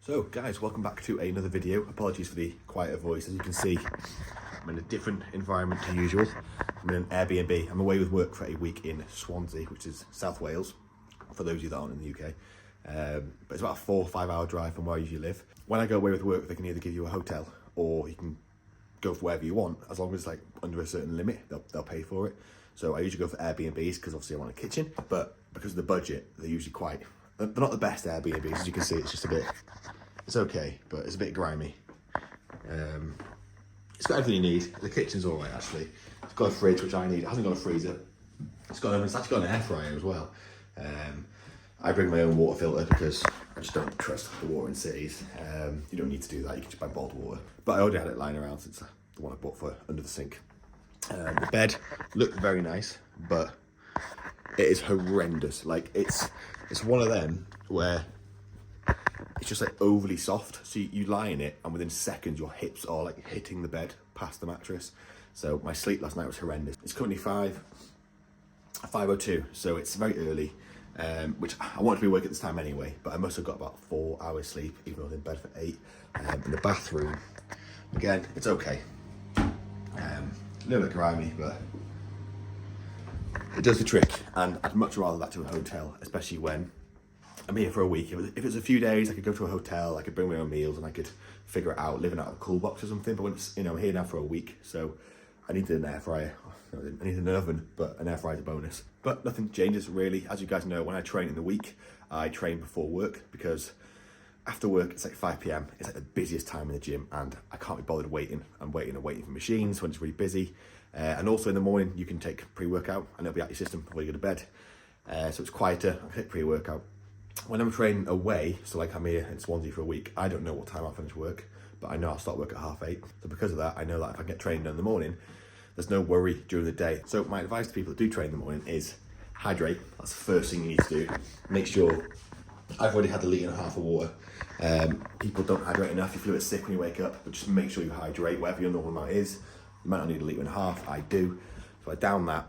So guys, welcome back to another video. Apologies for the quieter voice. As you can see, I'm in a different environment to usual. I'm in an Airbnb. I'm away with work for a week in Swansea, which is South Wales, for those of you that aren't in the UK. But it's about a 4 or 5 hour drive from where I usually live. When I go away with work, they can either give you a hotel or you can go for wherever you want. As long as it's like under a certain limit, they'll pay for it. So I usually go for Airbnbs because obviously I want a kitchen, but because of the budget, they're usually they're not the best Airbnbs. As you can see, it's just it's okay, but it's a bit grimy. It's got everything you need. The kitchen's all right, actually. It's got a fridge, which I need. It hasn't got a freezer. It's actually got an air fryer as well. I bring my own water filter because I just don't trust the water in cities. You don't need to do that. You can just buy bottled water. But I already had it lying around since the one I bought for under the sink. The bed looked very nice, but it is horrendous. Like it's one of them where it's just like overly soft. So you lie in it and within seconds your hips are like hitting the bed past the mattress. So my sleep last night was horrendous. It's currently 5:02, so it's very early, which I wanted to be awake at this time anyway, but I must have got about 4 hours sleep, even though I was in bed for 8. In the bathroom, again, it's okay. A little bit grimy, but it does the trick, and I'd much rather that to a hotel, especially when I'm here for a week. If it was a few days, I could go to a hotel, I could bring my own meals, and I could figure it out, living out of a cool box or something. But when it's, I'm here now for a week, so I needed an air fryer. I needed an oven, but an air fryer is a bonus. But nothing changes really. As you guys know, when I train in the week, I train before work because after work, it's like 5 p.m. It's like the busiest time in the gym, and I can't be bothered waiting for machines when it's really busy. And also in the morning, you can take pre-workout and it'll be out your system before you go to bed. So it's quieter. I take pre-workout. When I'm training away, so like I'm here in Swansea for a week, I don't know what time I'll finish work, but I know I'll start work at 8:30. So because of that, I know that if I get training done in the morning, there's no worry during the day. So my advice to people that do train in the morning is hydrate. That's the first thing you need to do. Make sure, I've already had 1.5 litres of water. People don't hydrate enough. You feel a bit sick when you wake up, but just make sure you hydrate, whatever your normal amount is. You might not need 1.5 litres, I do. So I down that.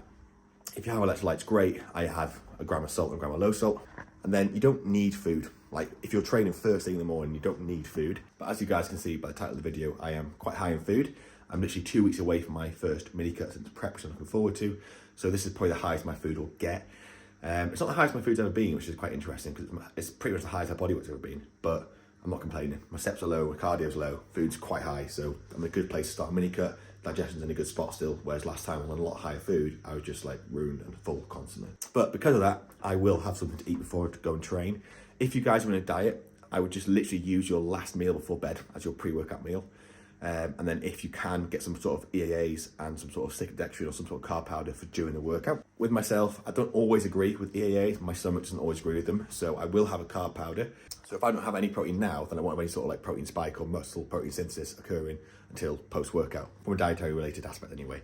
If you have electrolytes, great. I have a gram of salt and a gram of low salt. And then you don't need food. Like if you're training first thing in the morning, you don't need food. But as you guys can see by the title of the video, I am quite high in food. I'm literally 2 weeks away from my first mini cut since prep, which I'm looking forward to. So this is probably the highest my food will get. It's not the highest my food's ever been, which is quite interesting because it's pretty much the highest my body weight's ever been. But I'm not complaining. My steps are low, my cardio's low, food's quite high. So I'm in a good place to start a mini cut. Digestion's in a good spot still, whereas last time I was on a lot higher food, I was just like ruined and full constantly. But because of that, I will have something to eat before I go and train. If you guys are in a diet, I would just literally use your last meal before bed as your pre-workout meal. And then if you can, get some sort of EAAs and some sort of cyclodextrin or some sort of carb powder for during the workout. With myself, I don't always agree with EAAs. My stomach doesn't always agree with them. So I will have a carb powder. So if I don't have any protein now, then I won't have any sort of like protein spike or muscle protein synthesis occurring until post-workout, from a dietary related aspect anyway.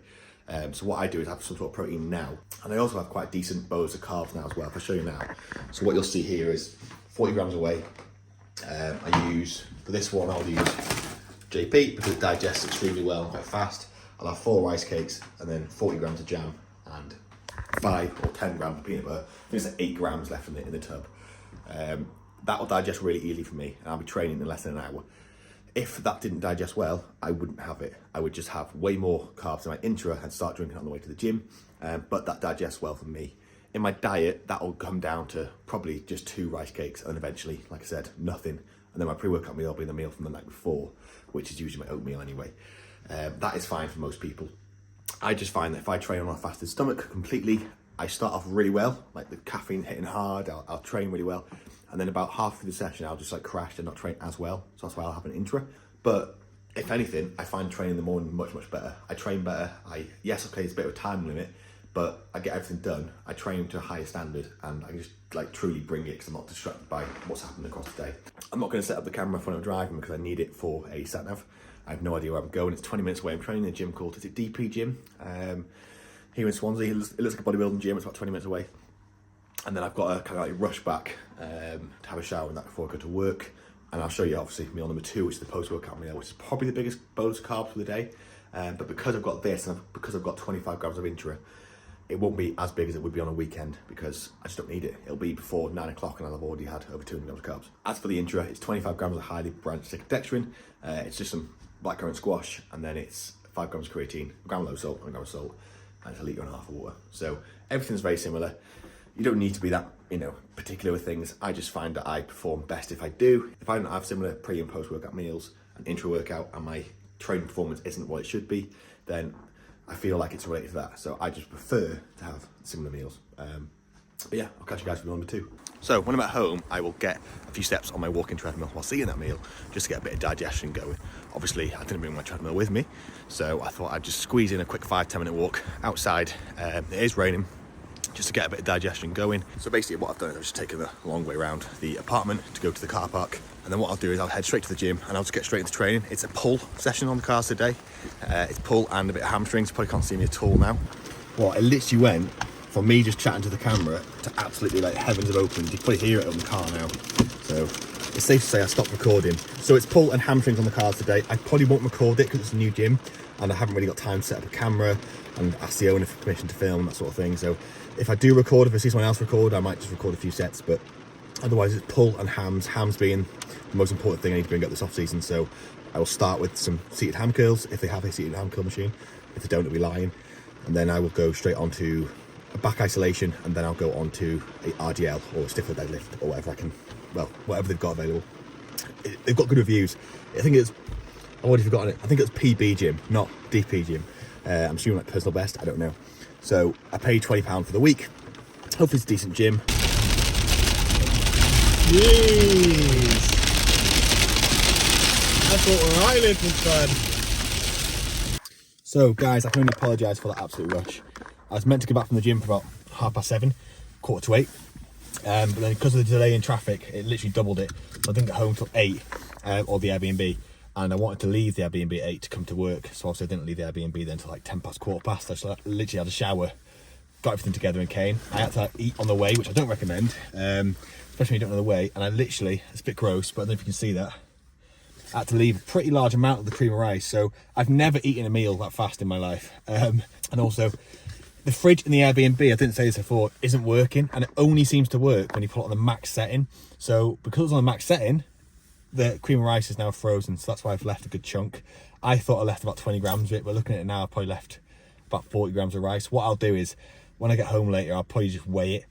So what I do is have some sort of protein now. And I also have quite decent bolus of carbs now as well. I'll show you now. So what you'll see here is 40 grams a whey. For this one, I'll use JP because it digests extremely well and quite fast. I'll have 4 rice cakes and then 40 grams of jam and 5 or 10 grams of peanut butter. I think it's like 8 grams left in the tub. That will digest really easily for me, and I'll be training in less than an hour. If that didn't digest well, I wouldn't have it. I would just have way more carbs in my intra and start drinking on the way to the gym, but that digests well for me. In my diet, that will come down to probably just 2 rice cakes, and eventually, like I said, nothing. And then my pre-workout meal will be the meal from the night before, which is usually my oatmeal anyway. That is fine for most people. I just find that if I train on a fasted stomach completely, I start off really well, like the caffeine hitting hard, I'll train really well. And then about half through the session, I'll just like crash and not train as well. So that's why I'll have an intra. But if anything, I find training in the morning much, much better. I train better. Yes, okay, it's a bit of a time limit, but I get everything done. I train to a higher standard and I just like truly bring it because I'm not distracted by what's happening across the day. I'm not going to set up the camera when I'm driving because I need it for a sat nav. I have no idea where I'm going. It's 20 minutes away. I'm training in a gym called, is it DP Gym? Here in Swansea. It looks like a bodybuilding gym. It's about 20 minutes away. And then I've got to kind of like rush back to have a shower and that before I go to work. And I'll show you obviously meal number 2, which is the post-workout meal, which is probably the biggest bolus of carbs for the day. But because I've got this and because I've got 25 grams of intra, it won't be as big as it would be on a weekend because I just don't need it. It'll be before 9 o'clock and I'll have already had over 200 grams of carbs. As for the intra, it's 25 grams of highly branched dextrin. It's just some blackcurrant squash, and then it's 5 grams of creatine, a gram of low salt, and a gram of salt, and it's 1.5 litres of water. So everything's very similar. You don't need to be that, particular with things. I just find that I perform best if I do. If I don't have similar pre and post workout meals and intra workout, and my training performance isn't what it should be, then I feel like it's related to that. So I just prefer to have similar meals. But yeah, I'll catch you guys for number 2. So when I'm at home, I will get a few steps on my walking treadmill while eating that meal, just to get a bit of digestion going. Obviously, I didn't bring my treadmill with me, so I thought I'd just squeeze in a quick 5-10 minute walk outside. It is raining, just to get a bit of digestion going. So basically what I've done is I've just taken the long way around the apartment to go to the car park. And then what I'll do is I'll head straight to the gym and I'll just get straight into training. It's a pull session on the cars today. It's pull and a bit of hamstrings. You probably can't see me at all now. Well, it literally went from me just chatting to the camera to absolutely like heavens have opened. You can probably hear it on the car now. So it's safe to say I stopped recording. So it's pull and hamstrings on the cars today. I probably won't record it because it's a new gym and I haven't really got time to set up a camera and ask the owner for permission to film, that sort of thing. So if I do record, if I see someone else record, I might just record a few sets, but otherwise it's pull and hams being the most important thing I need to bring up this off season. So I will start with some seated ham curls if they have a seated ham curl machine. If they don't, it'll be lying. And then I will go straight onto a back isolation, and then I'll go on to a RDL or a stiffer deadlift or whatever I can, well, whatever they've got available. They've got good reviews. I think it's, I've already forgotten it. I think it's PB gym, not DP gym. I'm assuming like personal best, I don't know. So I paid £20 for the week. Hopefully it's a decent gym. Jeez. I thought where I lived was fun. So guys, I can only apologise for that absolute rush. I was meant to get back from the gym for about 7:30, 7:45. But then because of the delay in traffic, it literally doubled it. So I didn't get home till 8, or the Airbnb. And I wanted to leave the Airbnb at 8 to come to work. So obviously I didn't leave the Airbnb then until like 10 past, 15:15. So I literally had a shower, got everything together and came. I had to eat on the way, which I don't recommend, especially when you don't know the way. And I literally, it's a bit gross, but I don't know if you can see that, I had to leave a pretty large amount of the cream of rice. So I've never eaten a meal that fast in my life. And also, the fridge in the Airbnb, I didn't say this before, isn't working. And it only seems to work when you put it on the max setting. So because it's on the max setting, the cream of rice is now frozen, so that's why I've left a good chunk. I thought I left about 20 grams of it, but looking at it now, I've probably left about 40 grams of rice. What I'll do is, when I get home later, I'll probably just weigh it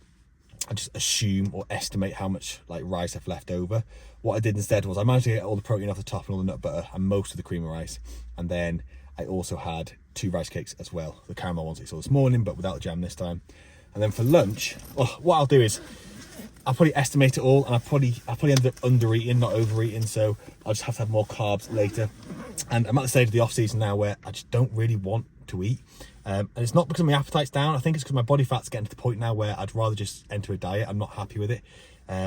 and just assume or estimate how much like rice I've left over. What I did instead was I managed to get all the protein off the top and all the nut butter and most of the cream of rice. And then I also had 2 rice cakes as well. The caramel ones that you saw this morning, but without the jam this time. And then for lunch, well, what I'll do is, I'll probably estimate it all, and I'll probably end up under eating, not overeating, so I'll just have to have more carbs later. And I'm at the stage of the off season now where I just don't really want to eat. And it's not because my appetite's down, I think it's because my body fat's getting to the point now where I'd rather just enter a diet. I'm not happy with it,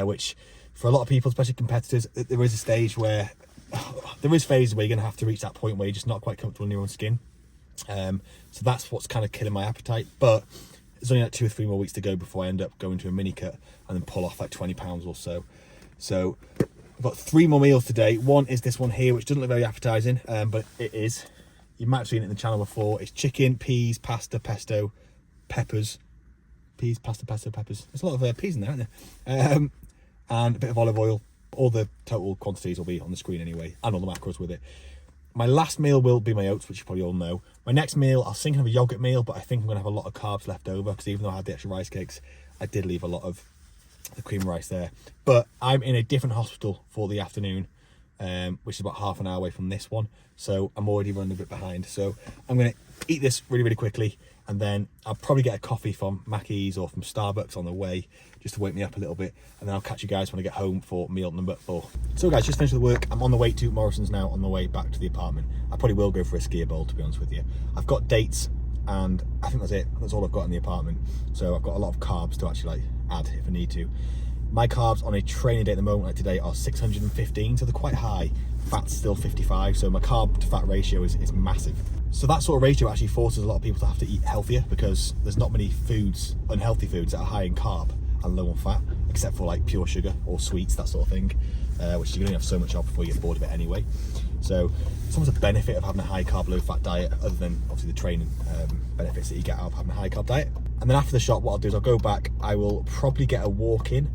which for a lot of people, especially competitors, there is a stage where, there is phases where you're going to have to reach that point where you're just not quite comfortable in your own skin. So that's what's kind of killing my appetite. But there's only like 2 or 3 more weeks to go before I end up going to a mini cut and then pull off like 20 pounds or so. So I've got 3 more meals today. One is this one here, which doesn't look very appetizing, but it is. You might have seen it in the channel before. It's chicken, peas, pasta, pesto, peppers. Peas, pasta, pesto, peppers. There's a lot of peas in there, aren't there? And a bit of olive oil. All the total quantities will be on the screen anyway, and all the macros with it. My last meal will be my oats, which you probably all know. My next meal, I was thinking of a yogurt meal, but I think I'm going to have a lot of carbs left over, because even though I had the extra rice cakes, I did leave a lot of the cream rice there. But I'm in a different hospital for the afternoon, which is about half an hour away from this one. So I'm already running a bit behind. So I'm going to eat this really, really quickly, and then I'll probably get a coffee from Mackey's or from Starbucks on the way, just to wake me up a little bit, and then I'll catch you guys when I get home for meal number 4. So guys, just finished the work. I'm on the way to Morrison's now, on the way back to the apartment. I probably will go for a skier bowl, to be honest with you. I've got dates, and I think that's it. That's all I've got in the apartment. So I've got a lot of carbs to actually like add if I need to. My carbs on a training day at the moment, like today, are 615, so they're quite high. Fat's still 55, so my carb to fat ratio is massive. So that sort of ratio actually forces a lot of people to have to eat healthier, because there's not many foods, unhealthy foods, that are high in carb and low on fat, except for like pure sugar or sweets, that sort of thing. which you can only have so much of before you get bored of it anyway. So it's almost a benefit of having a high carb, low fat diet, other than obviously the training benefits that you get out of having a high carb diet. And then after the shot, what I'll do is I'll go back, I will probably get a walk in,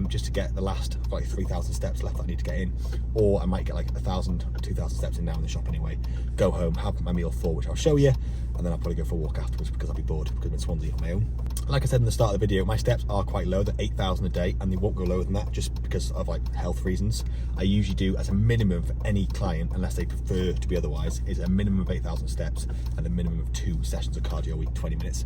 just to get the last, I've got like 3,000 steps left that I need to get in, or I might get like 1,000 or 2,000 steps in now in the shop anyway. Go home, have my meal full, which I'll show you, and then I'll probably go for a walk afterwards because I'll be bored because I'm in Swansea on my own. Like I said in the start of the video, my steps are quite low, they're 8,000 a day, and they won't go lower than that just because of like health reasons. I usually do as a minimum for any client, unless they prefer to be otherwise, is a minimum of 8,000 steps and a minimum of 2 sessions of cardio a week, 20 minutes.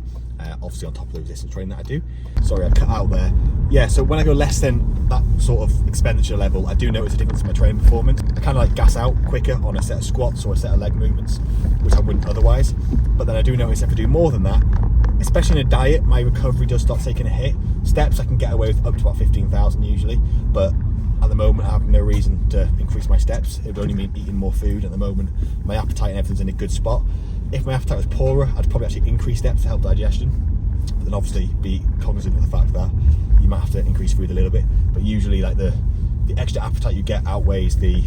Obviously on top of the resistance training that I do. Sorry, I cut out there. Yeah, so when I go less than that sort of expenditure level, I do notice a difference in my training performance. I kind of like gas out quicker on a set of squats or a set of leg movements, which I wouldn't otherwise. But then I do notice if I do more than that, especially in a diet, my recovery does start taking a hit. Steps I can get away with up to about 15,000 usually, but at the moment I have no reason to increase my steps. It would only mean eating more food. At the moment my appetite and everything's in a good spot. If my appetite was poorer, I'd probably actually increase steps to help digestion, but then obviously be cognizant of the fact that you might have to increase food a little bit, but usually like the extra appetite you get outweighs the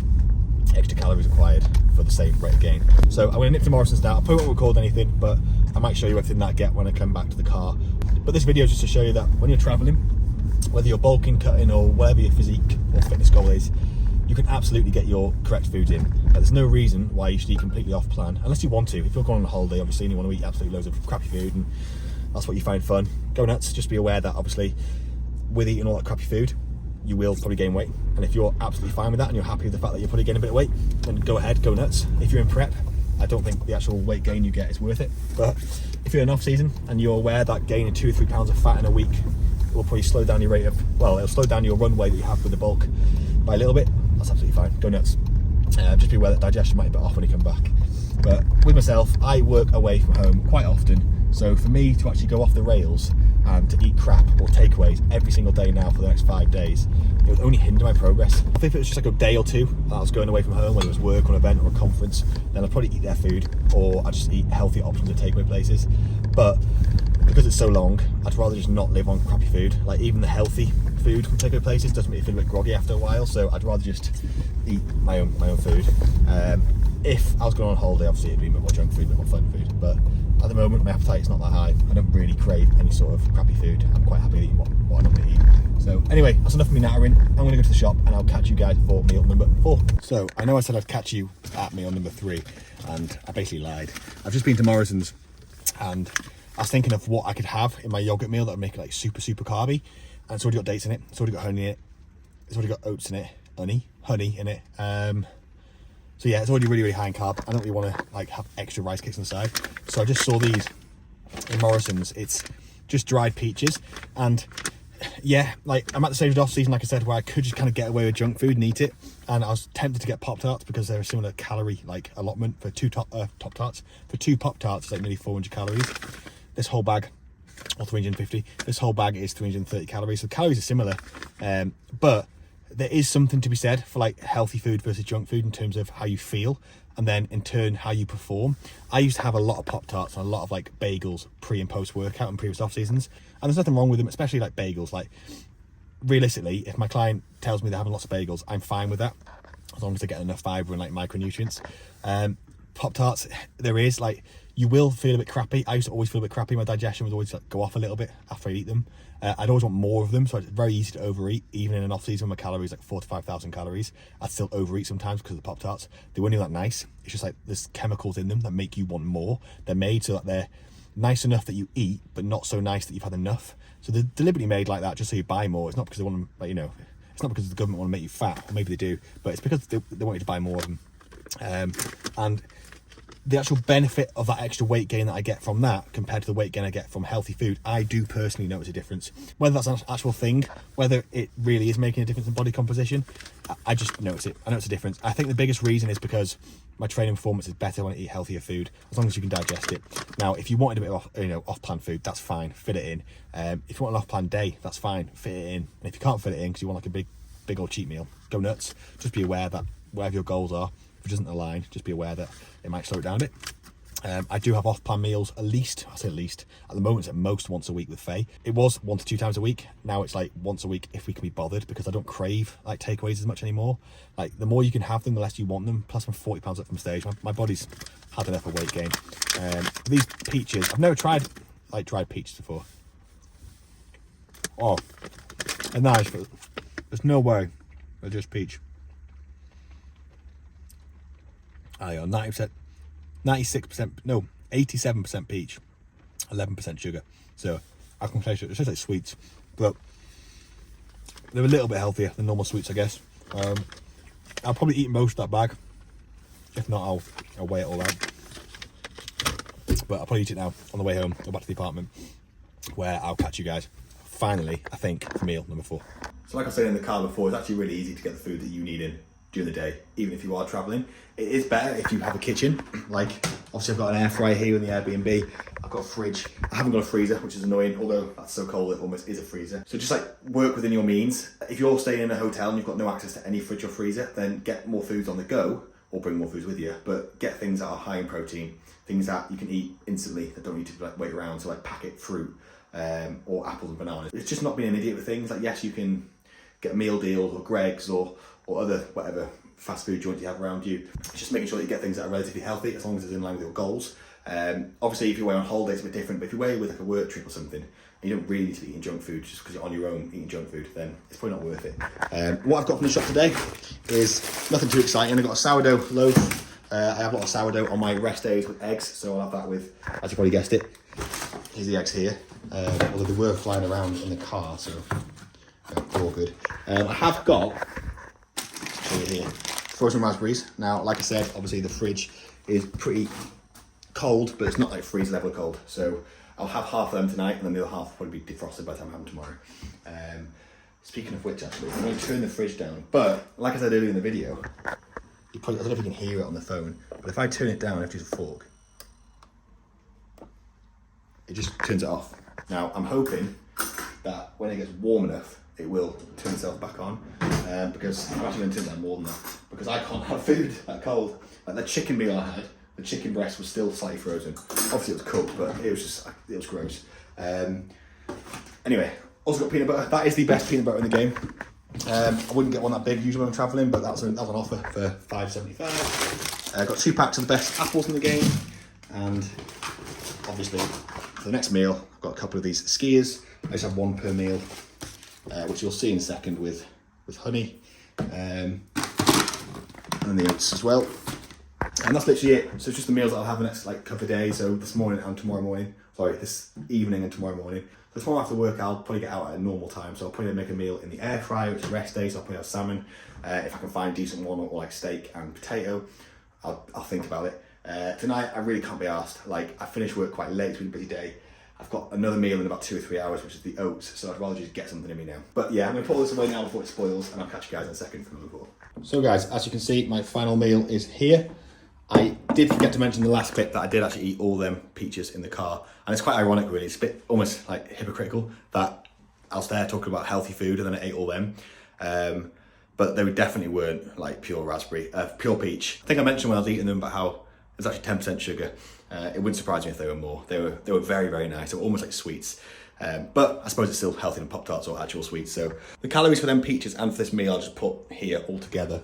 extra calories required for the same rate of gain. So I'm going to nip to Morrison's now. I probably won't record anything, but I might show you everything that I get when I come back to the car. But this video is just to show you that when you're travelling, whether you're bulking, cutting, or whatever your physique or fitness goal is, you can absolutely get your correct foods in. There's no reason why you should eat completely off plan, unless you want to. If you're going on a holiday, obviously, and you want to eat absolutely loads of crappy food, and that's what you find fun, go nuts. Just be aware that obviously with eating all that crappy food, you will probably gain weight. And if you're absolutely fine with that and you're happy with the fact that you're probably gaining a bit of weight, then go ahead, go nuts. If you're in prep, I don't think the actual weight gain you get is worth it. But if you're in off season and you're aware that gaining 2 or 3 pounds of fat in a week will probably slow down your rate of, well, it'll slow down your runway that you have with the bulk by a little bit, that's absolutely fine, go nuts. Just be aware that digestion might be a bit off when you come back. But with myself, I work away from home quite often, so for me to actually go off the rails and to eat crap or takeaways every single day now for the next 5 days, it would only hinder my progress. If it was just like a day or two that I was going away from home, whether it was work or an event or a conference, then I'd probably eat their food, or I'd just eat healthy options at takeaway places. But because it's so long, I'd rather just not live on crappy food. Like even the healthy food from takeaway places does make me feel a bit groggy after a while, so I'd rather just eat my own food. If I was going on holiday, obviously it'd be a bit more junk food, a bit more fun food, but at the moment my appetite's not that high. I don't really crave any sort of crappy food. I'm quite happy eating what I normally eat. So anyway, that's enough of me nattering. I'm going to go to the shop and I'll catch you guys for meal number 4. So I know I said I'd catch you at meal number 3, and I basically lied. I've just been to Morrison's and I was thinking of what I could have in my yogurt meal that would make it like super carby, and it's already got dates in it, it's already got honey in it, it's already got oats in it, honey in it. So yeah, it's already really high in carb. I don't really want to like have extra rice cakes on the side, so I just saw these in Morrison's. It's just dried peaches, and yeah, like I'm at the stage of off season, like I said, where I could just kind of get away with junk food and eat it, and I was tempted to get Pop-Tarts because they're a similar calorie like allotment for 2 Pop-Tarts. For 2 Pop-Tarts, it's like nearly 400 calories. This whole bag, or 350, this whole bag is 330 calories, so calories are similar, but there is something to be said for like healthy food versus junk food in terms of how you feel, and then in turn how you perform. I used to have a lot of Pop-Tarts and a lot of like bagels pre and post workout and previous off seasons, and there's nothing wrong with them, especially like bagels. Like realistically, if my client tells me they're having lots of bagels, I'm fine with that as long as they get enough fiber and like micronutrients. Pop-Tarts, there is like, you will feel a bit crappy. I used to always feel a bit crappy. My digestion would always like go off a little bit after I eat them. I'd always want more of them, so it's very easy to overeat. Even in an off season, when my calories like 4,000 to 5,000 calories, I'd still overeat sometimes because of the Pop-Tarts. They weren't even that nice. It's just like there's chemicals in them that make you want more. They're made so that they're nice enough that you eat, but not so nice that you've had enough. So they're deliberately made like that just so you buy more. It's not because they want to, like, you know, it's not because the government want to make you fat, or maybe they do, but it's because they want you to buy more of them. And the actual benefit of that extra weight gain that I get from that compared to the weight gain I get from healthy food, I do personally notice a difference. Whether that's an actual thing, whether it really is making a difference in body composition, I just notice it. I notice a difference. I think the biggest reason is because my training performance is better when I eat healthier food, as long as you can digest it. Now, if you wanted a bit of off-plan food, that's fine, fit it in. If you want an off-plan day, that's fine, fit it in. And if you can't fit it in because you want like a big old cheat meal, go nuts. Just be aware that whatever your goals are, if it doesn't align, just be aware that it might slow it down a bit. I do have off-plan meals at least, I say at least, at the moment it's at most once a week with Faye. It was 1 to 2 times a week. Now it's like once a week if we can be bothered, because I don't crave like takeaways as much anymore. Like the more you can have them, the less you want them. Plus I'm 40 pounds up from stage. My body's had enough of weight gain. These peaches, I've never tried like dried peaches before. Oh, they're nice, but there's no way they're just peach. I got 90%. 96%, no, 87% peach, 11% sugar. So I can taste it. It's just like sweets, but they're a little bit healthier than normal sweets, I guess. I'll probably eat most of that bag. If not, I'll weigh it all out. But I'll probably eat it now on the way home, go back to the apartment, where I'll catch you guys. Finally, I think, for meal number 4. So like I said in the car before, it's actually really easy to get the food that you need in during the day, even if you are traveling. It is better if you have a kitchen. Like, obviously I've got an air fryer here in the Airbnb. I've got a fridge. I haven't got a freezer, which is annoying, although that's so cold it almost is a freezer. So just like work within your means. If you're staying in a hotel and you've got no access to any fridge or freezer, then get more foods on the go, or bring more foods with you, but get things that are high in protein, things that you can eat instantly that don't need to like wait around, so like packet fruit, or apples and bananas. It's just not being an idiot with things. Like, yes, you can get meal deals or Greggs or other whatever fast food joint you have around you. It's just making sure that you get things that are relatively healthy, as long as it's in line with your goals. Obviously if you're away on holiday it's a bit different, but if you're away with like a work trip or something and you don't really need to be eating junk food just because you're on your own eating junk food, then it's probably not worth it. What I've got from the shop today is nothing too exciting. I've got a sourdough loaf. I have a lot of sourdough on my rest days with eggs, so I'll have that with, as you probably guessed it, here's the eggs here. Although they were flying around in the car, so they're all good. I have got, show you here, frozen raspberries. Now, like I said, obviously the fridge is pretty cold, but it's not like freeze level cold. So I'll have half of them tonight, and then the other half will probably be defrosted by the time I have them tomorrow. Speaking of which, actually, I'm going to turn the fridge down. But like I said earlier in the video, you probably, I don't know if you can hear it on the phone, but if I turn it down, I have to use a fork. It just turns it off. Now, I'm hoping that when it gets warm enough, it will turn itself back on, because I'm actually going to turn it down more than that, because I can't have food that cold. Like the chicken meal I had, the chicken breast was still slightly frozen. Obviously it was cooked, but it was gross. Anyway, also got peanut butter. That is the best peanut butter in the game. I wouldn't get one that big usually when I'm traveling, but that was an offer for $5.75. Got 2 packs of the best apples in the game, and obviously for the next meal, I've got a couple of these skiers. I just have one per meal, which you'll see in a second with honey, and then the oats as well. And that's literally it. So it's just the meals that I'll have the next like couple of days. So this morning and tomorrow morning. Sorry, this evening and tomorrow morning. So tomorrow after work, I'll probably get out at a normal time. So I'll probably make a meal in the air fryer, which is rest day. So I'll probably have salmon. If I can find a decent one, or like steak and potato, I'll think about it. Tonight, I really can't be arsed. Like, I finished work quite late. It's been a busy day. I've got another meal in about 2 or 3 hours, which is the oats. So I'd rather just get something in me now. But yeah, I'm going to pull this away now before it spoils, and I'll catch you guys in a second for number 4. So guys, as you can see, my final meal is here. I did forget to mention in the last clip that I did actually eat all them peaches in the car. And it's quite ironic, really. It's a bit almost like hypocritical that I was there talking about healthy food and then I ate all them. But they definitely weren't like pure raspberry, pure peach. I think I mentioned when I was eating them about how there's actually 10% sugar. It wouldn't surprise me if they were more. They were very, very nice. They were almost like sweets. But I suppose it's still healthier than Pop-Tarts or actual sweets. So the calories for them peaches and for this meal I'll just put here all together.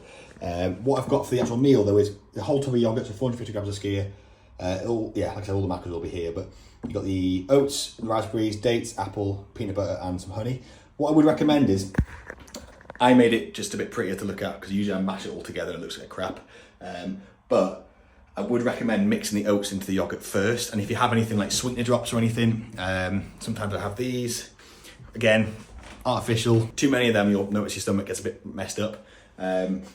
What I've got for the actual meal though is the whole tub of yogurt, so 450 grams of skyr. Like I said, all the macros will be here, but you've got the oats, raspberries, dates, apple, peanut butter, and some honey. What I would recommend is, I made it just a bit prettier to look at, because usually I mash it all together and it looks like crap. But I would recommend mixing the oats into the yogurt first. And if you have anything like sweetener drops or anything, sometimes I have these. Again, artificial. Too many of them, you'll notice your stomach gets a bit messed up.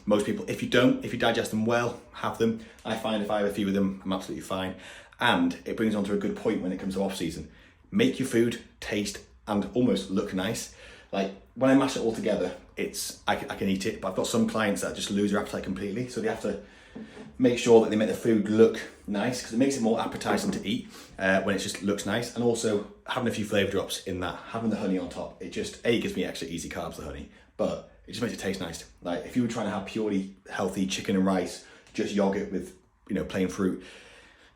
Most people, if you digest them well, have them. I find if I have a few of them, I'm absolutely fine. And it brings on to a good point when it comes to off season. Make your food taste and almost look nice. Like when I mash it all together, I can eat it, but I've got some clients that just lose their appetite completely. So they have to make sure that they make the food look nice, because it makes it more appetizing to eat when it just looks nice. And also having a few flavor drops in that, having the honey on top, it just, A, gives me extra easy carbs, the honey, but it just makes it taste nice. Like if you were trying to have purely healthy chicken and rice, just yogurt with, plain fruit,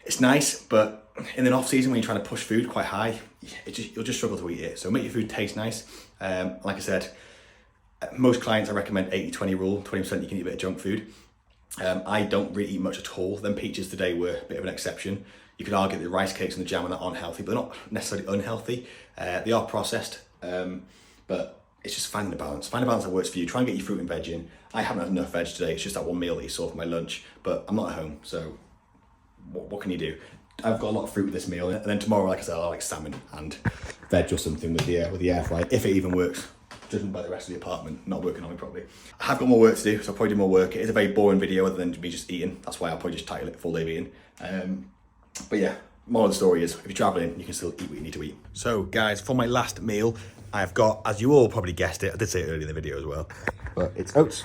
It's nice, but in the off season when you're trying to push food quite high, you'll just struggle to eat it. So make your food taste nice. Like I said, most clients I recommend 80-20 rule, 20% you can eat a bit of junk food. I don't really eat much at all. Them peaches today were a bit of an exception. You could argue that the rice cakes and the jam are not unhealthy, but they're not necessarily unhealthy. They are processed, but it's just finding the balance. Find a balance that works for you. Try and get your fruit and veg in. I haven't had enough veg today. It's just that one meal that you saw for my lunch, but I'm not at home, so what can you do? I've got a lot of fruit with this meal, and then tomorrow, like I said, I like salmon and veg or something with the air fryer, if it even works. Judging by the rest of the apartment not working on me properly. I have got more work to do, so I'll probably do more work. It is a very boring video other than me just eating. That's why I'll probably just title it Full Day of Eating. But yeah, moral of the story is if you're traveling, you can still eat what you need to eat. So guys, for my last meal, I've got, as you all probably guessed it, I did say it earlier in the video as well, but it's oats.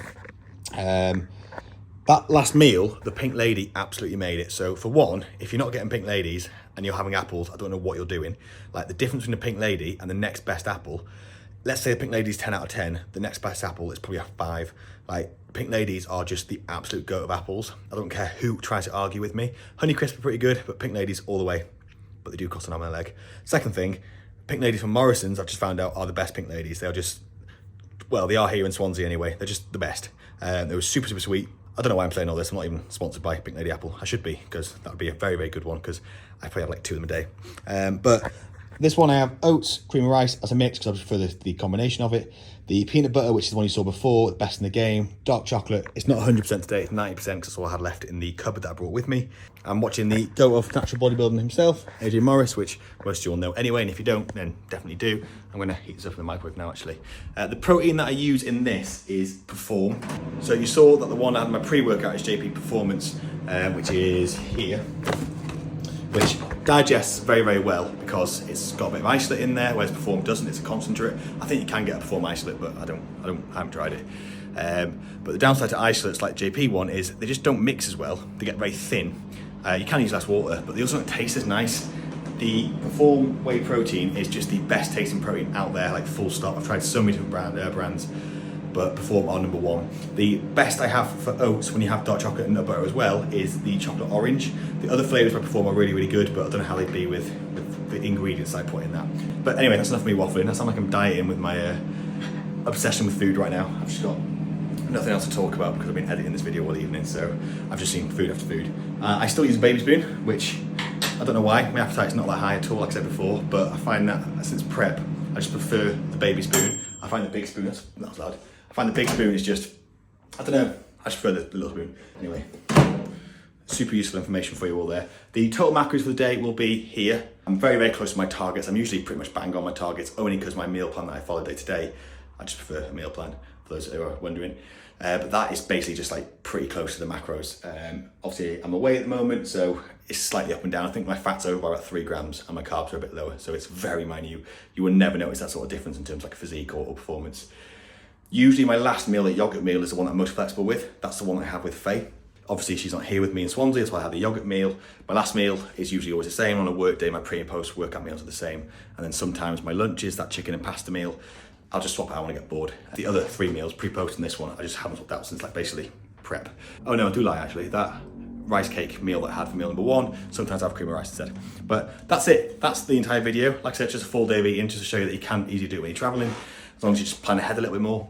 That last meal, the Pink Lady absolutely made it. So for one, if you're not getting Pink Ladies and you're having apples, I don't know what you're doing. Like the difference between the Pink Lady and the next best apple, let's say the Pink Lady's 10 out of 10, the next best apple is probably a 5. Like, Pink Ladies are just the absolute goat of apples. I don't care who tries to argue with me. Honeycrisp are pretty good, but Pink Ladies all the way. But they do cost an arm and a leg. Second thing, Pink Ladies from Morrison's, I've just found out, are the best Pink Ladies. They're just, well, they are here in Swansea anyway. They're just the best. They were super, super sweet. I don't know why I'm saying all this. I'm not even sponsored by Pink Lady Apple. I should be, because that would be a very, very good one, because I probably have like 2 of them a day. But this one I have oats, cream of rice as a mix because I prefer the combination of it. The peanut butter, which is the one you saw before, the best in the game. Dark chocolate, it's not 100% today, it's 90% because that's all I had left in the cupboard that I brought with me. I'm watching the goat of natural bodybuilding himself, AJ Morris, which most of you all know anyway, and if you don't, then definitely do. I'm gonna heat this up in the microwave now actually. The protein that I use in this is Perform. So you saw that the one I had in my pre-workout is JP Performance, which is here, which digests very, very well because it's got a bit of isolate in there, whereas Perform doesn't. It's a concentrate. I think you can get a Perform isolate, but I haven't tried it. But the downside to isolates like JP one is they just don't mix as well. They get very thin. You can use less water, but they also don't taste as nice. The Perform whey protein is just the best tasting protein out there, like full stop. I've tried so many different brands, but Perform are number one. The best I have for oats when you have dark chocolate and nut butter as well is the chocolate orange. The other flavours by Perform are really, really good, but I don't know how they'd be with the ingredients I put in that. But anyway, that's enough of me waffling. I sound like I'm dieting with my obsession with food right now. I've just got nothing else to talk about because I've been editing this video all evening, so I've just seen food after food. I still use a baby spoon, which I don't know why. My appetite's not that high at all, like I said before, but I find that since prep, I just prefer the baby spoon. I find the big spoon, that was loud. I find the big spoon is just, I don't know, I just prefer the little spoon. Anyway, super useful information for you all there. The total macros for the day will be here. I'm very, very close to my targets. I'm usually pretty much bang on my targets, only because my meal plan that I followed day to day, I just prefer a meal plan, for those who are wondering. But that is basically just like pretty close to the macros. Obviously I'm away at the moment, so it's slightly up and down. I think my fat's over by about 3 grams and my carbs are a bit lower, so it's very minute. You will never notice that sort of difference in terms of like physique or performance. Usually my last meal, the yogurt meal, is the one that I'm most flexible with. That's the one I have with Faye. Obviously she's not here with me in Swansea, that's why I have the yogurt meal. My last meal is usually always the same. On a work day, my pre and post workout meals are the same. And then sometimes my lunches, that chicken and pasta meal, I'll just swap it out when I get bored. The other 3 meals, pre-post and this one, I just haven't swapped out since like basically prep. Oh no, I do lie actually. That rice cake meal that I had for meal number 1, sometimes I have cream of rice instead. But that's it, that's the entire video. Like I said, just a full day of eating, just to show you that you can easily do it when you're traveling, as long as you just plan ahead a little bit more.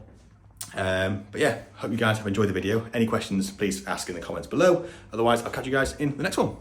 But yeah, hope you guys have enjoyed the video. Any questions, please ask in the comments below. Otherwise, I'll catch you guys in the next one.